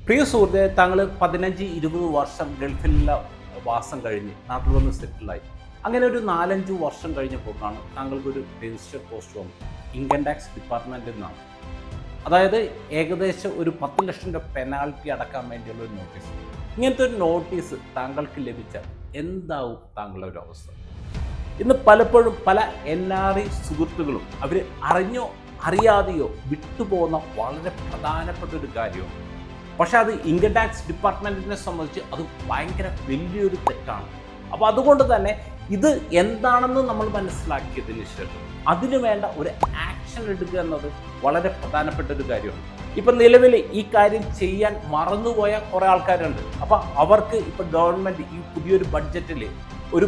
പ്രിയ സുഹൃത്തെ, താങ്കൾ 15-20 വർഷം ഗൾഫിലുള്ള വാസം കഴിഞ്ഞ് നാട്ടിൽ വന്ന് സെറ്റിലായി. അങ്ങനെ ഒരു 4-5 വർഷം കഴിഞ്ഞപ്പോഴാണ് താങ്കൾക്കൊരു രജിസ്റ്റർ പോസ്റ്റ് വന്നത്. ഇൻകം ടാക്സ് ഡിപ്പാർട്ട്മെൻറ്റിൽ നിന്നാണ്. അതായത് ഏകദേശം ഒരു 10 ലക്ഷം രൂപ പെനാൽറ്റി അടക്കാൻ വേണ്ടിയുള്ള ഒരു നോട്ടീസ്. ഇങ്ങനത്തെ ഒരു നോട്ടീസ് താങ്കൾക്ക് ലഭിച്ചാൽ എന്താവും താങ്കളുടെ ഒരു അവസ്ഥ? ഇന്ന് പലപ്പോഴും പല NRI സുഹൃത്തുക്കളും അവർ അറിഞ്ഞോ അറിയാതെയോ വിട്ടുപോകുന്ന വളരെ പ്രധാനപ്പെട്ട ഒരു കാര്യമാണ്. പക്ഷെ അത് ഇൻകം ടാക്സ് ഡിപ്പാർട്ട്മെൻറ്റിനെ സംബന്ധിച്ച് അത് ഭയങ്കര വലിയൊരു തെറ്റാണ്. അപ്പോൾ അതുകൊണ്ട് തന്നെ ഇത് എന്താണെന്ന് നമ്മൾ മനസ്സിലാക്കിയതിന് ശേഷം അതിനു വേണ്ട ഒരു ആക്ഷൻ എടുക്കുക എന്നത് വളരെ പ്രധാനപ്പെട്ട ഒരു കാര്യമാണ്. ഇപ്പം നിലവിൽ ഈ കാര്യം ചെയ്യാൻ മറന്നുപോയ കുറേ ആൾക്കാരുണ്ട്. അപ്പം അവർക്ക് ഇപ്പം ഗവൺമെൻറ് ഈ പുതിയൊരു ബഡ്ജറ്റിൽ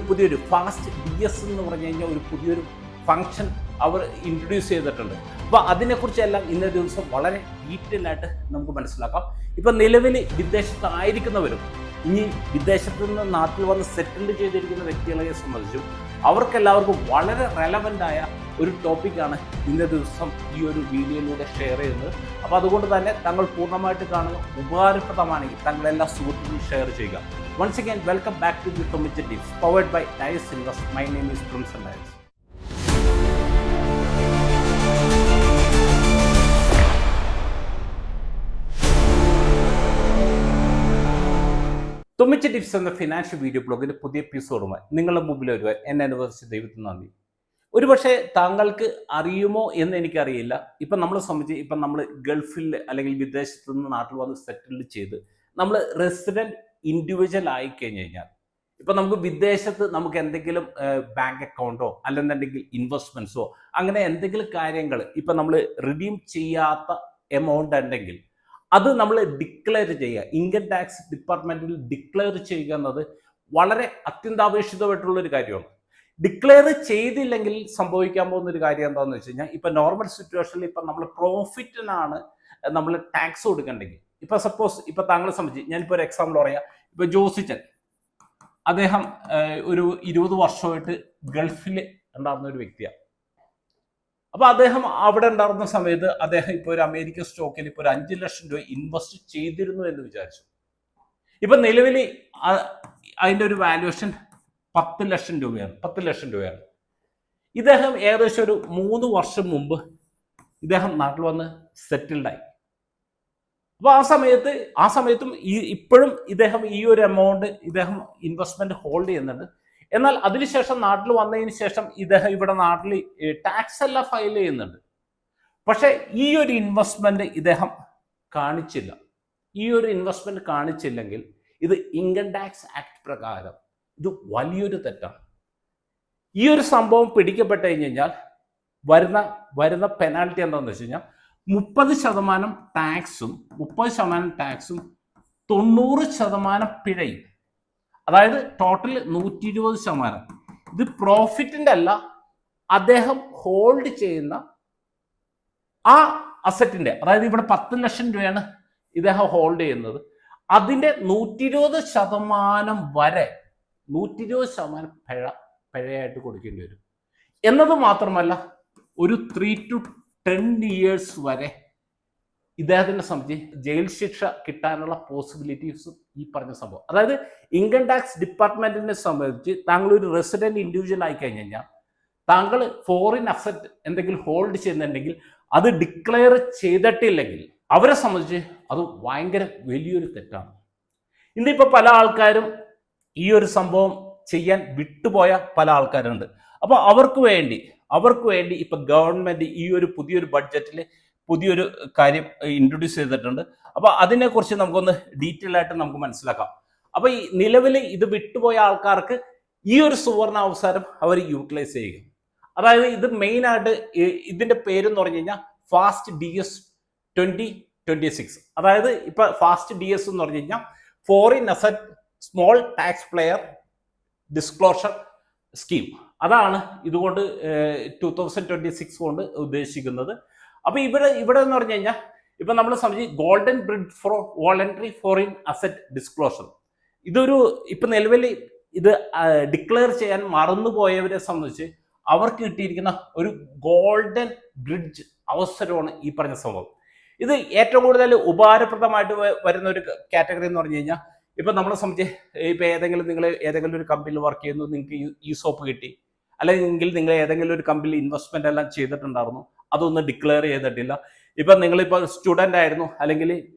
പുതിയൊരു ഫാസ്റ്റ് DS എന്ന് പറഞ്ഞു കഴിഞ്ഞാൽ ഒരു പുതിയൊരു ഫങ്ഷൻ അവർ ഇൻട്രൊഡ്യൂസ് ചെയ്തിട്ടുണ്ട്. അപ്പോൾ അതിനെക്കുറിച്ചെല്ലാം ഇന്നേ ദിവസം വളരെ ഡീറ്റെയിൽ ആയിട്ട് നമുക്ക് മനസ്സിലാക്കാം. ഇപ്പം നിലവിൽ വിദേശത്തായിരിക്കുന്നവരും ഇനി വിദേശത്ത് നിന്ന് നാട്ടിൽ വന്ന് സെറ്റിൽഡ് ചെയ്തിരിക്കുന്ന വ്യക്തികളെ സംബന്ധിച്ചും അവർക്കെല്ലാവർക്കും വളരെ റെലവൻ്റായ ഒരു ടോപ്പിക്കാണ് ഇന്നേ ദിവസം ഈ ഒരു വീഡിയോയിലൂടെ ഷെയർ ചെയ്യുന്നത്. അപ്പോൾ അതുകൊണ്ട് തന്നെ താങ്കൾ പൂർണ്ണമായിട്ട് കാണുക, ഉപകാരപ്രദമാണെങ്കിൽ താങ്കളെല്ലാ സുഹൃത്തുക്കളും ഷെയർ ചെയ്യുക. Once again welcome back to the Thommicha tips powered by Dias invest. My name is Prince Dias. Thommicha tips എന്ന ഫിനാൻഷ്യൽ വീഡിയോ ബ്ലോഗിൻ്റെ പുതിയ എപ്പിസോഡുമായി നിങ്ങളുടെ മുമ്പിൽ വരുവാൻ എന്നെ അനുവദിച്ച ദൈവത്തിന് നന്ദി. ഒരുപക്ഷെ താങ്കൾക്ക് അറിയുമോ എന്ന് എനിക്കറിയില്ല. ഇപ്പം നമ്മളെ സംബന്ധിച്ച് ഇപ്പം നമ്മൾ ഗൾഫിൽ അല്ലെങ്കിൽ വിദേശത്ത് നിന്ന് നാട്ടിൽ വന്ന് സെറ്റിൽ ചെയ്ത് നമ്മൾ റെസിഡൻറ്റ് ഇൻഡിവിജ്വൽ ആയിക്കഴിഞ്ഞ് കഴിഞ്ഞാൽ ഇപ്പം നമുക്ക് വിദേശത്ത് നമുക്ക് എന്തെങ്കിലും ബാങ്ക് അക്കൗണ്ടോ അല്ലെന്നുണ്ടെങ്കിൽ ഇൻവെസ്റ്റ്മെൻറ്റ്സോ അങ്ങനെ എന്തെങ്കിലും കാര്യങ്ങൾ ഇപ്പം നമ്മൾ റിഡീം ചെയ്യാത്ത എമൗണ്ട് ഉണ്ടെങ്കിൽ അത് നമ്മൾ ഡിക്ലെയർ ചെയ്യുക, ഇൻകം ടാക്സ് ഡിപ്പാർട്ട്മെൻറ്റിൽ ഡിക്ലെയർ ചെയ്യുക എന്നത് വളരെ അത്യന്താപേക്ഷിതമായിട്ടുള്ളൊരു കാര്യമാണ്. ഡിക്ലെയർ ചെയ്തില്ലെങ്കിൽ സംഭവിക്കാൻ പോകുന്ന ഒരു കാര്യം എന്താണെന്ന് വെച്ച് കഴിഞ്ഞാൽ ഇപ്പം നോർമൽ സിറ്റുവേഷനിൽ ഇപ്പം നമ്മൾ പ്രോഫിറ്റിനാണ് നമ്മൾ ടാക്സ് കൊടുക്കേണ്ടെങ്കിൽ ഇപ്പം സപ്പോസ് ഇപ്പം താങ്കളെ സംബന്ധിച്ച് ഞാനിപ്പോൾ ഒരു എക്സാമ്പിൾ പറയാം. ഇപ്പം ജോസിച്ചൻ അദ്ദേഹം ഒരു 20 വർഷമായിട്ട് ഗൾഫിൽ ഉണ്ടായിരുന്ന ഒരു വ്യക്തിയാണ്. അപ്പോൾ അദ്ദേഹം അവിടെ ഉണ്ടായിരുന്ന സമയത്ത് അദ്ദേഹം ഇപ്പോൾ ഒരു അമേരിക്കൻ സ്റ്റോക്കിൽ ഇപ്പോൾ ഒരു 5 ലക്ഷം രൂപ ഇൻവെസ്റ്റ് ചെയ്തിരുന്നു എന്ന് വിചാരിച്ചു. ഇപ്പം നിലവിൽ അതിൻ്റെ ഒരു വാല്യുവേഷൻ 10 ലക്ഷം രൂപയാണ്. ഇദ്ദേഹം ഏകദേശം ഒരു 3 വർഷം മുമ്പ് ഇദ്ദേഹം നാട്ടിൽ വന്ന് സെറ്റിൽഡായി. അപ്പോൾ ആ സമയത്തും ഇപ്പോഴും ഇദ്ദേഹം ഈ ഒരു എമൗണ്ട് ഇദ്ദേഹം ഇൻവെസ്റ്റ്മെന്റ് ഹോൾഡ് ചെയ്യുന്നുണ്ട്. എന്നാൽ അതിനുശേഷം നാട്ടിൽ വന്നതിന് ശേഷം ഇദ്ദേഹം ഇവിടെ നാട്ടിൽ ടാക്സ് എല്ലാം ഫയൽ ചെയ്യുന്നുണ്ട്. പക്ഷെ ഈ ഒരു ഇൻവെസ്റ്റ്മെന്റ് ഇദ്ദേഹം കാണിച്ചില്ല. ഈ ഒരു ഇൻവെസ്റ്റ്മെന്റ് കാണിച്ചില്ലെങ്കിൽ ഇത് ഇൻകം ടാക്സ് ആക്ട് പ്രകാരം ഇത് വലിയൊരു തെറ്റാണ്. ഈ ഒരു സംഭവം പിടിക്കപ്പെട്ട് കഴിഞ്ഞാൽ വരുന്ന പെനാൽറ്റി എന്താണെന്ന് വെച്ച് കഴിഞ്ഞാൽ 30% ടാക്സും 90% പിഴയും. അതായത് ടോട്ടൽ 120%. ഇത് പ്രോഫിറ്റിൻ്റെ അല്ല, അദ്ദേഹം ഹോൾഡ് ചെയ്യുന്ന ആ അസറ്റിൻ്റെ, അതായത് ഇവിടെ 10 ലക്ഷം രൂപയാണ് ഇദ്ദേഹം ഹോൾഡ് ചെയ്യുന്നത്, അതിൻ്റെ 120% വരെ 120% പിഴയായിട്ട് കൊടുക്കേണ്ടി വരും. എന്നത് മാത്രമല്ല ഒരു 3 to 10 years വരെ ഇദ്ദേഹത്തിനെ സംബന്ധിച്ച് ജയിൽ ശിക്ഷ കിട്ടാനുള്ള പോസിബിലിറ്റീസും ഈ പറഞ്ഞ സംഭവം. അതായത് ഇൻകം ടാക്സ് ഡിപ്പാർട്ട്മെന്റിനെ സംബന്ധിച്ച് താങ്കൾ ഒരു റെസിഡന്റ് ഇൻഡിവിജ്വൽ ആയി കഴിഞ്ഞ് കഴിഞ്ഞാൽ താങ്കൾ ഫോറിൻ അസറ്റ് എന്തെങ്കിലും ഹോൾഡ് ചെയ്യുന്നുണ്ടെങ്കിൽ അത് ഡിക്ലെയർ ചെയ്തിട്ടില്ലെങ്കിൽ അവരെ സംബന്ധിച്ച് അത് ഭയങ്കര വലിയൊരു തെറ്റാണ്. ഇന്നിപ്പോൾ പല ആൾക്കാരും ഈ ഒരു സംഭവം ചെയ്യാൻ വിട്ടുപോയ പല ആൾക്കാരുണ്ട്. അപ്പോൾ അവർക്ക് വേണ്ടി ഇപ്പൊ ഗവൺമെന്റ് ഈ ഒരു പുതിയൊരു ബഡ്ജറ്റിൽ പുതിയൊരു കാര്യം ഇൻട്രൊഡ്യൂസ് ചെയ്തിട്ടുണ്ട്. അപ്പോൾ അതിനെക്കുറിച്ച് നമുക്കൊന്ന് ഡീറ്റെയിൽ ആയിട്ട് നമുക്ക് മനസ്സിലാക്കാം. അപ്പോൾ ഈ നിലവിൽ ഇത് വിട്ടുപോയ ആൾക്കാർക്ക് ഈ ഒരു സുവർണ അവസരം അവർ യൂട്ടിലൈസ് ചെയ്യുക. അതായത് ഇത് മെയിനായിട്ട് ഇതിന്റെ പേരെന്ന് പറഞ്ഞു കഴിഞ്ഞാൽ ഫാസ്റ്റ് DS 2026. അതായത് ഇപ്പൊ ഫാസ്റ്റ് DS എന്ന് പറഞ്ഞു കഴിഞ്ഞാൽ foreign asset small tax player disclosure scheme. അതാണ് ഇതുകൊണ്ട് 2026 കൊണ്ട് ഉദ്ദേശിക്കുന്നത്. അപ്പൊ ഇവിടെ എന്ന് പറഞ്ഞു കഴിഞ്ഞാൽ ഇപ്പൊ നമ്മൾ സംബന്ധിച്ച് golden bridge for voluntary foreign asset disclosure. ഇതൊരു ഇപ്പൊ നിലവിൽ ഇത് ഡിക്ലെയർ ചെയ്യാൻ മറന്നുപോയവരെ സംബന്ധിച്ച് അവർക്ക് കിട്ടിയിരിക്കുന്ന ഒരു ഗോൾഡൻ ബ്രിഡ്ജ് അവസരമാണ് ഈ പറഞ്ഞ സംഭവം. ഇത് ഏറ്റവും കൂടുതൽ ഉപകാരപ്രദമായിട്ട് വരുന്ന ഒരു കാറ്റഗറി എന്ന് പറഞ്ഞു കഴിഞ്ഞാൽ ഇപ്പൊ നമ്മളെ സംബന്ധിച്ച് ഇപ്പൊ നിങ്ങൾ ഏതെങ്കിലും ഒരു കമ്പനിയിൽ വർക്ക് ചെയ്യുന്നു, നിങ്ങൾക്ക് ഈ സോപ്പ് കിട്ടി, അല്ലെങ്കിൽ നിങ്ങൾ ഏതെങ്കിലും ഒരു കമ്പനിയിൽ ഇൻവെസ്റ്റ്മെന്റ് എല്ലാം ചെയ്തിട്ടുണ്ടായിരുന്നു, അതൊന്നും ഡിക്ലെയർ ചെയ്തിട്ടില്ല. ഇപ്പൊ നിങ്ങളിപ്പോ സ്റ്റുഡന്റ് ആയിരുന്നു, അല്ലെങ്കിൽ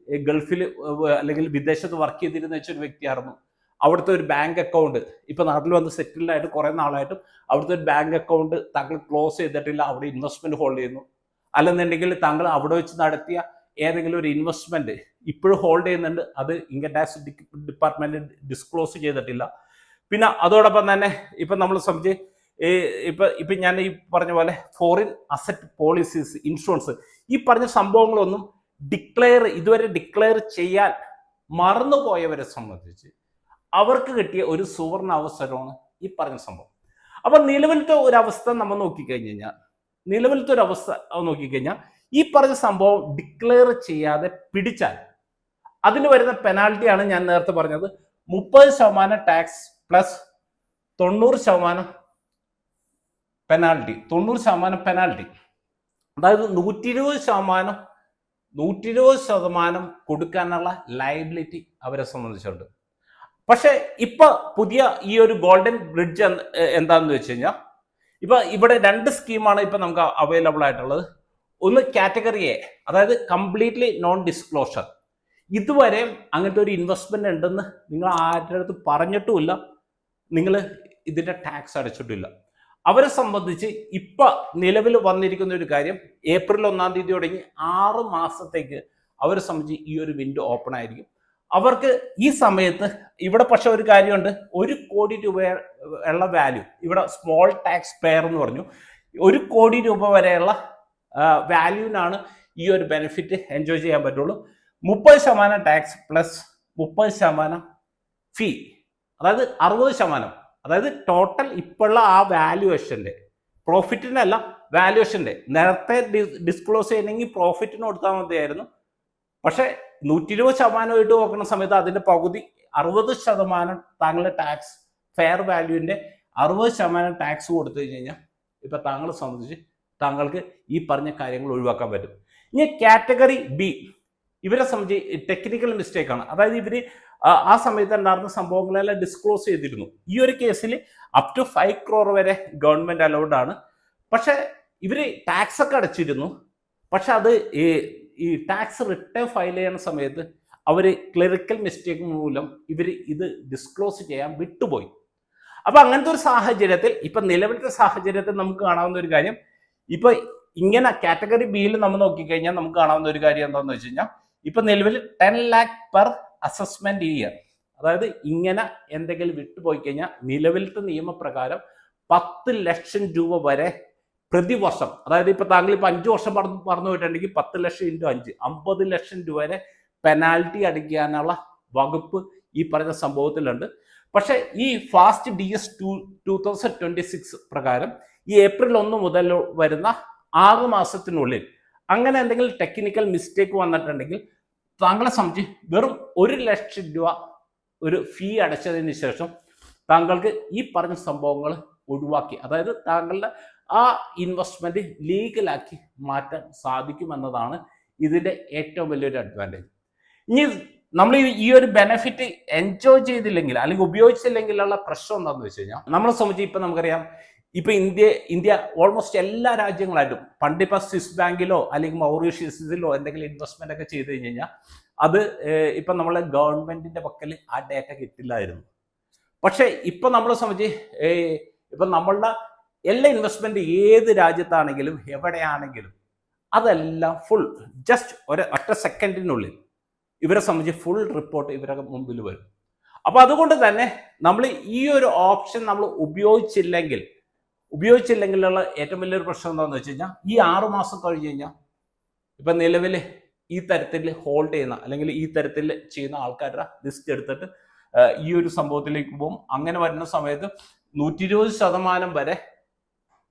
ഗൾഫിൽ അല്ലെങ്കിൽ വിദേശത്ത് വർക്ക് ചെയ്തിരുന്ന വെച്ചൊരു വ്യക്തിയായിരുന്നു, അവിടുത്തെ ഒരു ബാങ്ക് അക്കൗണ്ട് ഇപ്പൊ നാട്ടിൽ വന്ന് സെറ്റിൽഡ് ആയിട്ട് കുറെ നാളായിട്ടും അവിടുത്തെ ഒരു ബാങ്ക് അക്കൗണ്ട് താങ്കൾ ക്ലോസ് ചെയ്തിട്ടില്ല, അവിടെ ഇൻവെസ്റ്റ്മെന്റ് ഹോൾഡ് ചെയ്യുന്നു, അല്ലെന്നുണ്ടെങ്കിൽ താങ്കൾ അവിടെ വെച്ച് നടത്തിയ ഏതെങ്കിലും ഒരു ഇൻവെസ്റ്റ്മെന്റ് ഇപ്പോഴും ഹോൾഡ് ചെയ്യുന്നുണ്ട്, അത് ഇൻകം ടാക്സ് ഡിപ്പാർട്ട്മെന്റ് ഡിസ്ക്ലോസ് ചെയ്തിട്ടില്ല. പിന്നെ അതോടൊപ്പം തന്നെ ഇപ്പൊ നമ്മൾ സംബന്ധിച്ച് ഇപ്പൊ ഞാൻ ഈ പറഞ്ഞ പോലെ ഫോറിൻ അസറ്റ് പോളിസീസ്, ഇൻഷുറൻസ്, ഈ പറഞ്ഞ സംഭവങ്ങളൊന്നും ഇതുവരെ ഡിക്ലെയർ ചെയ്യാൻ മറന്നുപോയവരെ സംബന്ധിച്ച് അവർക്ക് കിട്ടിയ ഒരു സുവർണ അവസരമാണ് ഈ പറഞ്ഞ സംഭവം. അപ്പൊ നിലവിലത്തെ ഒരു അവസ്ഥ നമ്മൾ നോക്കിക്കഴിഞ്ഞാൽ ഈ പറഞ്ഞ സംഭവം ഡിക്ലെയർ ചെയ്യാതെ പിടിച്ചാൽ അതിന് വരുന്ന പെനാൽറ്റിയാണ് ഞാൻ നേരത്തെ പറഞ്ഞത്, 30% ടാക്സ് പ്ലസ് 90% പെനാൽറ്റി. 90% അതായത് 120% കൊടുക്കാനുള്ള ലയബിലിറ്റി അവരെ സംബന്ധിച്ചുണ്ട്. പക്ഷെ ഇപ്പൊ പുതിയ ഈ ഒരു ഗോൾഡൻ ബ്രിഡ്ജ് എന്താണെന്ന് വെച്ച് കഴിഞ്ഞാൽ ഇപ്പൊ ഇവിടെ 2 സ്കീമാണ് ഇപ്പൊ നമുക്ക് അവൈലബിൾ ആയിട്ടുള്ളത്. ഒന്ന് കാറ്റഗറി എ, അതായത് കംപ്ലീറ്റ്ലി നോൺ ഡിസ്ക്ലോഷർ. ഇതുവരെ അങ്ങനത്തെ ഒരു ഇൻവെസ്റ്റ്മെന്റ് ഉണ്ടെന്ന് നിങ്ങൾ ആരുടെ അടുത്ത് പറഞ്ഞിട്ടുമില്ല, നിങ്ങൾ ഇതിന്റെ ടാക്സ് അടച്ചിട്ടില്ല. അവരെ സംബന്ധിച്ച് ഇപ്പൊ നിലവിൽ വന്നിരിക്കുന്ന ഒരു കാര്യം, ഏപ്രിൽ 1 തുടങ്ങി 6 മാസത്തേക്ക് അവരെ സംബന്ധിച്ച് ഈ ഒരു വിൻഡോ ഓപ്പൺ ആയിരിക്കും. അവർക്ക് ഈ സമയത്ത് ഇവിടെ പക്ഷെ ഒരു കാര്യമുണ്ട്, 1 കോടി രൂപയുള്ള വാല്യൂ, ഇവിടെ സ്മോൾ ടാക്സ് പെയർ എന്ന് പറഞ്ഞു, 1 കോടി രൂപ വരെയുള്ള വാല്യൂവിനാണ് ഈ ഒരു ബെനിഫിറ്റ് എൻജോയ് ചെയ്യാൻ പറ്റുള്ളൂ. 30% ടാക്സ് പ്ലസ് 30% ഫീ, അതായത് 60%. അതായത് ടോട്ടൽ ഇപ്പോഴുള്ള ആ വാല്യുവേഷന്റെ, പ്രോഫിറ്റിന്റെ അല്ല വാല്യുവേഷന്റെ, നേരത്തെ ഡിസ്ക്ലോസ് ചെയ്യണമെങ്കിൽ പ്രോഫിറ്റിന് കൊടുത്താൽ മതിയായിരുന്നു. പക്ഷെ 120% ഇട്ട് നോക്കുന്ന സമയത്ത് അതിന്റെ പകുതി 60% താങ്കളുടെ ടാക്സ്, ഫെയർ വാല്യൂവിന്റെ 60% ടാക്സ് കൊടുത്തു കഴിഞ്ഞാൽ ഇപ്പൊ താങ്കളെ സംബന്ധിച്ച് താങ്കൾക്ക് ഈ പറഞ്ഞ കാര്യങ്ങൾ ഒഴിവാക്കാൻ പറ്റും. ഇനി കാറ്റഗറി ബി, ഇവരെ സംബന്ധിച്ച് ടെക്നിക്കൽ മിസ്റ്റേക്ക് ആണ്. അതായത് ഇവര് ആ സമയത്ത് ഉണ്ടായിരുന്ന സംഭവങ്ങളെല്ലാം ഡിസ്ക്ലോസ് ചെയ്തിരുന്നു. ഈ ഒരു കേസിൽ അപ് ടു 5 crore വരെ ഗവൺമെന്റ് അലൗഡ് ആണ്. പക്ഷെ ഇവര് ടാക്സ് ഒക്കെ അടച്ചിരുന്നു. പക്ഷെ അത് ഈ ടാക്സ് റിട്ടേൺ ഫയൽ ചെയ്യുന്ന സമയത്ത് അവര് ക്ലറിക്കൽ മിസ്റ്റേക്ക് മൂലം ഇവര് ഇത് ഡിസ്ക്ലോസ് ചെയ്യാൻ വിട്ടുപോയി. അപ്പൊ അങ്ങനത്തെ ഒരു സാഹചര്യത്തിൽ, ഇപ്പൊ നിലവിലത്തെ സാഹചര്യത്തിൽ നമുക്ക് കാണാവുന്ന ഒരു കാര്യം, ഇപ്പൊ ഇങ്ങനെ കാറ്റഗറി ബിയിൽ നമ്മൾ നോക്കിക്കഴിഞ്ഞാൽ നമുക്ക് കാണാവുന്ന ഒരു കാര്യം എന്താണെന്ന് വെച്ച് കഴിഞ്ഞാൽ, ഇപ്പൊ നിലവിൽ 10 lakh പെർ അസസ്മെന്റ് ഇയർ, അതായത് ഇങ്ങനെ എന്തെങ്കിലും വിട്ടുപോയി കഴിഞ്ഞാൽ നിലവിലത്തെ നിയമപ്രകാരം 10 ലക്ഷം രൂപ വരെ പ്രതിവർഷം, അതായത് ഇപ്പൊ താങ്കൾ ഇപ്പൊ 5 വർഷം പറഞ്ഞു പോയിട്ടുണ്ടെങ്കിൽ 10 ലക്ഷം × 5 50 ലക്ഷം രൂപ വരെ പെനാൽറ്റി അടിക്കാനുള്ള വകുപ്പ് ഈ പറഞ്ഞ സംഭവത്തിലുണ്ട്. പക്ഷെ ഈ ഫാസ്റ്റ് DS 2026 പ്രകാരം ഈ ഏപ്രിൽ 1 മുതൽ വരുന്ന 6 മാസത്തിനുള്ളിൽ അങ്ങനെ എന്തെങ്കിലും ടെക്നിക്കൽ മിസ്റ്റേക്ക് വന്നിട്ടുണ്ടെങ്കിൽ താങ്കളെ സംബന്ധിച്ച് വെറും 1 ലക്ഷം രൂപ ഒരു ഫീ അടച്ചതിന് ശേഷം താങ്കൾക്ക് ഈ പറഞ്ഞ സംഭവങ്ങൾ ഒഴിവാക്കി, അതായത് താങ്കളുടെ ആ ഇൻവെസ്റ്റ്മെന്റ് ലീഗലാക്കി മാറ്റാൻ സാധിക്കുമെന്നതാണ് ഇതിന്റെ ഏറ്റവും വലിയൊരു അഡ്വാൻറ്റേജ്. ഇനി നമ്മൾ ഈ ഒരു ബെനിഫിറ്റ് എൻജോയ് ചെയ്തില്ലെങ്കിൽ അല്ലെങ്കിൽ ഉപയോഗിച്ചില്ലെങ്കിലുള്ള പ്രശ്നം എന്താണെന്ന് വെച്ച് കഴിഞ്ഞാൽ, നമ്മളെ സംബന്ധിച്ച് ഇപ്പൊ നമുക്കറിയാം, ഇപ്പൊ ഇന്ത്യ ഓൾമോസ്റ്റ് എല്ലാ രാജ്യങ്ങളായിട്ടും പണ്ടിപ്പോ സ്വിസ് ബാങ്കിലോ അല്ലെങ്കിൽ മൗറീഷ്യസിലോ എന്തെങ്കിലും ഇൻവെസ്റ്റ്മെന്റ് ഒക്കെ ചെയ്ത് കഴിഞ്ഞാൽ അത് ഇപ്പൊ നമ്മളെ ഗവൺമെന്റിന്റെ പക്കൽ ആ ഡേറ്റ കിട്ടില്ലായിരുന്നു. പക്ഷെ ഇപ്പൊ നമ്മളെ സംബന്ധിച്ച് ഇപ്പൊ നമ്മളുടെ എല്ലാ ഇൻവെസ്റ്റ്മെന്റ് ഏത് രാജ്യത്താണെങ്കിലും എവിടെയാണെങ്കിലും അതെല്ലാം ഫുൾ ജസ്റ്റ് ഒറ്റ സെക്കൻഡിനുള്ളിൽ ഇവരെ സംബന്ധിച്ച് ഫുൾ റിപ്പോർട്ട് ഇവരുടെ മുമ്പിൽ വരും. അപ്പൊ അതുകൊണ്ട് തന്നെ നമ്മൾ ഈ ഒരു ഓപ്ഷൻ നമ്മൾ ഉപയോഗിച്ചില്ലെങ്കിലുള്ള ഏറ്റവും വലിയൊരു പ്രശ്നം എന്താണെന്ന് വെച്ച് കഴിഞ്ഞാൽ, ഈ 6 മാസം കഴിഞ്ഞ് കഴിഞ്ഞാൽ ഇപ്പൊ നിലവിൽ ഈ തരത്തിൽ ഹോൾഡ് ചെയ്യുന്ന അല്ലെങ്കിൽ ഈ തരത്തിൽ ചെയ്യുന്ന ആൾക്കാരുടെ ലിസ്റ്റ് എടുത്തിട്ട് ഈ ഒരു സംഭവത്തിലേക്ക് പോകും. അങ്ങനെ വരുന്ന സമയത്ത് 120% വരെ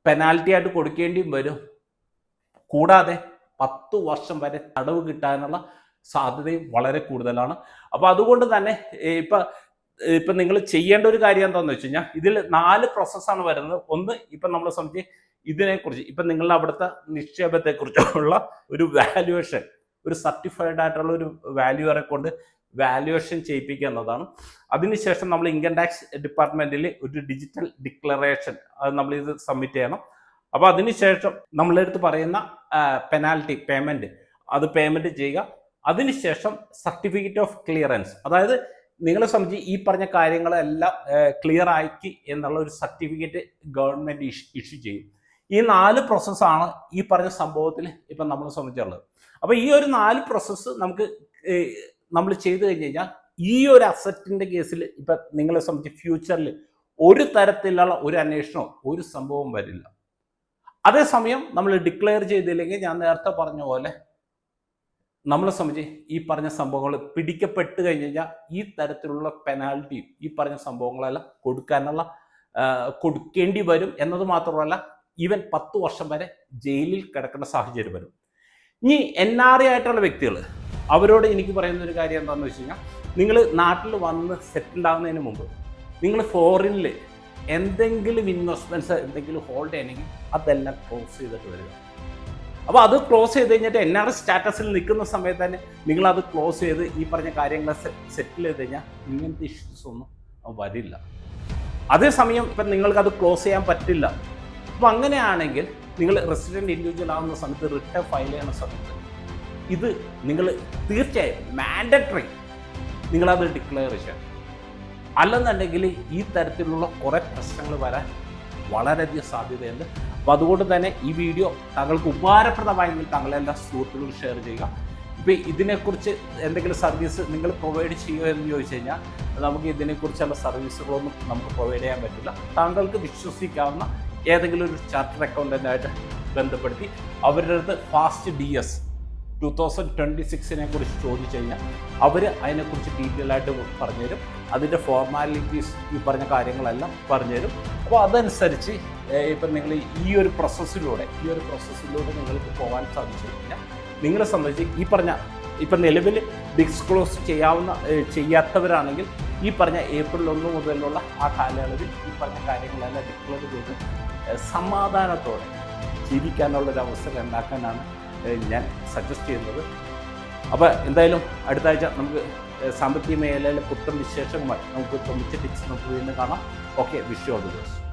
പെനാൽറ്റി ആയിട്ട് കൊടുക്കേണ്ടിയും വരും. കൂടാതെ 10 വർഷം വരെ തടവ് കിട്ടാനുള്ള സാധ്യതയും വളരെ കൂടുതലാണ്. അപ്പൊ അതുകൊണ്ട് തന്നെ ഇപ്പൊ നിങ്ങൾ ചെയ്യേണ്ട ഒരു കാര്യം എന്താണെന്ന് വെച്ച് കഴിഞ്ഞാൽ, ഇതിൽ 4 പ്രോസസ്സാണ് വരുന്നത്. ഒന്ന്, ഇപ്പൊ നമ്മളെ സംബന്ധിച്ച് ഇതിനെക്കുറിച്ച് ഇപ്പൊ നിങ്ങളുടെ അവിടുത്തെ നിക്ഷേപത്തെക്കുറിച്ചുള്ള ഒരു വാല്യുവേഷൻ ഒരു സർട്ടിഫൈഡ് ആയിട്ടുള്ള ഒരു വാല്യൂവറെ കൊണ്ട് വാല്യുവേഷൻ ചെയ്യിപ്പിക്കുക എന്നതാണ്. അതിനുശേഷം നമ്മൾ ഇൻകം ടാക്സ് ഡിപ്പാർട്ട്മെന്റിൽ ഒരു ഡിജിറ്റൽ ഡിക്ലറേഷൻ അത് നമ്മൾ ഇത് സബ്മിറ്റ് ചെയ്യണം. അപ്പോൾ അതിനുശേഷം നമ്മളെ അടുത്ത് പറയുന്ന പെനാൽറ്റി പേയ്മെന്റ് അത് പേയ്മെന്റ് ചെയ്യുക. അതിനുശേഷം സർട്ടിഫിക്കറ്റ് ഓഫ് ക്ലിയറൻസ്, അതായത് നിങ്ങളെ സംബന്ധിച്ച് ഈ പറഞ്ഞ കാര്യങ്ങളെല്ലാം ക്ലിയർ ആക്കി എന്നുള്ള ഒരു സർട്ടിഫിക്കറ്റ് ഗവൺമെന്റ് ഇഷ്യൂ ചെയ്യും. ഈ 4 പ്രോസസ്സാണ് ഈ പറഞ്ഞ സംഭവത്തിൽ ഇപ്പം നമ്മളെ സംബന്ധിച്ചുള്ളത്. അപ്പോൾ ഈ ഒരു 4 പ്രോസസ്സ് നമുക്ക് നമ്മൾ ചെയ്തു കഴിഞ്ഞ് കഴിഞ്ഞാൽ ഈ ഒരു അസറ്റിന്റെ കേസിൽ ഇപ്പം നിങ്ങളെ സംബന്ധിച്ച് ഫ്യൂച്ചറിൽ ഒരു തരത്തിലുള്ള ഒരു അന്വേഷണമോ ഒരു സംഭവം വരില്ല. അതേസമയം നമ്മൾ ഡിക്ലെയർ ചെയ്തില്ലെങ്കിൽ ഞാൻ നേരത്തെ പറഞ്ഞ പോലെ നമ്മളെ സംബന്ധിച്ച് ഈ പറഞ്ഞ സംഭവങ്ങൾ പിടിക്കപ്പെട്ട് കഴിഞ്ഞ് കഴിഞ്ഞാൽ ഈ തരത്തിലുള്ള പെനാൽറ്റിയും ഈ പറഞ്ഞ സംഭവങ്ങളെല്ലാം കൊടുക്കേണ്ടി വരും എന്നത് മാത്രമല്ല, ഈവൻ 10 വർഷം വരെ ജയിലിൽ കിടക്കേണ്ട സാഹചര്യം വരും. ഇനി NRI ആയിട്ടുള്ള വ്യക്തികൾ, അവരോട് എനിക്ക് പറയുന്ന ഒരു കാര്യം എന്താണെന്ന് വെച്ച് കഴിഞ്ഞാൽ, നിങ്ങൾ നാട്ടിൽ വന്ന് സെറ്റിൽഡ് ആവുന്നതിന് മുമ്പ് നിങ്ങൾ ഫോറിനിൽ എന്തെങ്കിലും ഇൻവെസ്റ്റ്മെൻറ്റ്സ് എന്തെങ്കിലും ഹോൾഡ് ചെയ്യണമെങ്കിൽ അതെല്ലാം ക്ലോസ് ചെയ്തിട്ട് വരിക. അപ്പോൾ അത് ക്ലോസ് ചെയ്ത് കഴിഞ്ഞിട്ട് NRI സ്റ്റാറ്റസിൽ നിൽക്കുന്ന സമയത്ത് തന്നെ നിങ്ങളത് ക്ലോസ് ചെയ്ത് ഈ പറഞ്ഞ കാര്യങ്ങൾ സെറ്റിൽ ചെയ്ത് കഴിഞ്ഞാൽ ഇങ്ങനത്തെ ഇഷ്യൂസ് ഒന്നും വരില്ല. അതേസമയം ഇപ്പം നിങ്ങൾക്കത് ക്ലോസ് ചെയ്യാൻ പറ്റില്ല. അപ്പോൾ അങ്ങനെയാണെങ്കിൽ നിങ്ങൾ റെസിഡൻറ്റ് ഇൻഡിവിജ്വൽ ആവുന്ന സമയത്ത് റിട്ടേൺ ഫയൽ ചെയ്യുന്ന സമയത്ത് ഇത് നിങ്ങൾ തീർച്ചയായും മാൻഡറ്ററി നിങ്ങളത് ഡിക്ലെയർ ചെയ്യണം. അല്ലെന്നുണ്ടെങ്കിൽ ഈ തരത്തിലുള്ള കുറേ പ്രശ്നങ്ങൾ വരാൻ വളരെയധികം സാധ്യതയുണ്ട്. അപ്പോൾ അതുകൊണ്ട് തന്നെ ഈ വീഡിയോ താങ്കൾക്ക് ഉപകാരപ്രദമായെങ്കിൽ താങ്കളെല്ലാ സുഹൃത്തുക്കളും ഷെയർ ചെയ്യുക. ഇപ്പോൾ ഇതിനെക്കുറിച്ച് എന്തെങ്കിലും സർവീസ് നിങ്ങൾ പ്രൊവൈഡ് ചെയ്യുമോ എന്ന് ചോദിച്ചു കഴിഞ്ഞാൽ നമുക്ക് ഇതിനെക്കുറിച്ചുള്ള സർവീസുകളൊന്നും നമുക്ക് പ്രൊവൈഡ് ചെയ്യാൻ പറ്റില്ല. താങ്കൾക്ക് വിശ്വസിക്കാവുന്ന ഏതെങ്കിലും ഒരു ചാർട്ടർ അക്കൗണ്ടൻ്റായിട്ട് ബന്ധപ്പെടുത്തി അവരുടെ അടുത്ത് ഫാസ്റ്റ് DS 2026 കുറിച്ച് ചോദിച്ചു കഴിഞ്ഞാൽ അവർ അതിനെക്കുറിച്ച് ഡീറ്റെയിൽ ആയിട്ട് പറഞ്ഞുതരും. അതിൻ്റെ ഫോർമാലിറ്റീസ് ഈ പറഞ്ഞ കാര്യങ്ങളെല്ലാം പറഞ്ഞുതരും. അപ്പോൾ അതനുസരിച്ച് ഇപ്പം നിങ്ങൾ ഈ ഒരു പ്രോസസ്സിലൂടെ നിങ്ങൾക്ക് പോകാൻ സാധിച്ചു കഴിഞ്ഞാൽ നിങ്ങളെ സംബന്ധിച്ച് ഈ പറഞ്ഞ ഇപ്പം നിലവിൽ ഡിസ്ക്ലോസ് ചെയ്യാത്തവരാണെങ്കിൽ ഈ പറഞ്ഞ ഏപ്രിൽ 1 മുതലുള്ള ആ കാലയളവിൽ ഈ പറഞ്ഞ കാര്യങ്ങളെല്ലാം ഡിക്ലെയർ ചെയ്ത് സമാധാനത്തോടെ ജീവിക്കാനുള്ളൊരു അവസരം ഉണ്ടാക്കാനാണ് ഞാൻ സജസ്റ്റ് ചെയ്യുന്നത്. അപ്പോൾ എന്തായാലും അടുത്ത ആഴ്ച നമുക്ക് സാമ്പത്തിക മേഖലയിലെ പുത്തൻ വിശേഷങ്ങളുമായി നമുക്ക് ടിപ്സ് നമുക്ക് വീണ്ടും കാണാം. Okay, wish you all the best.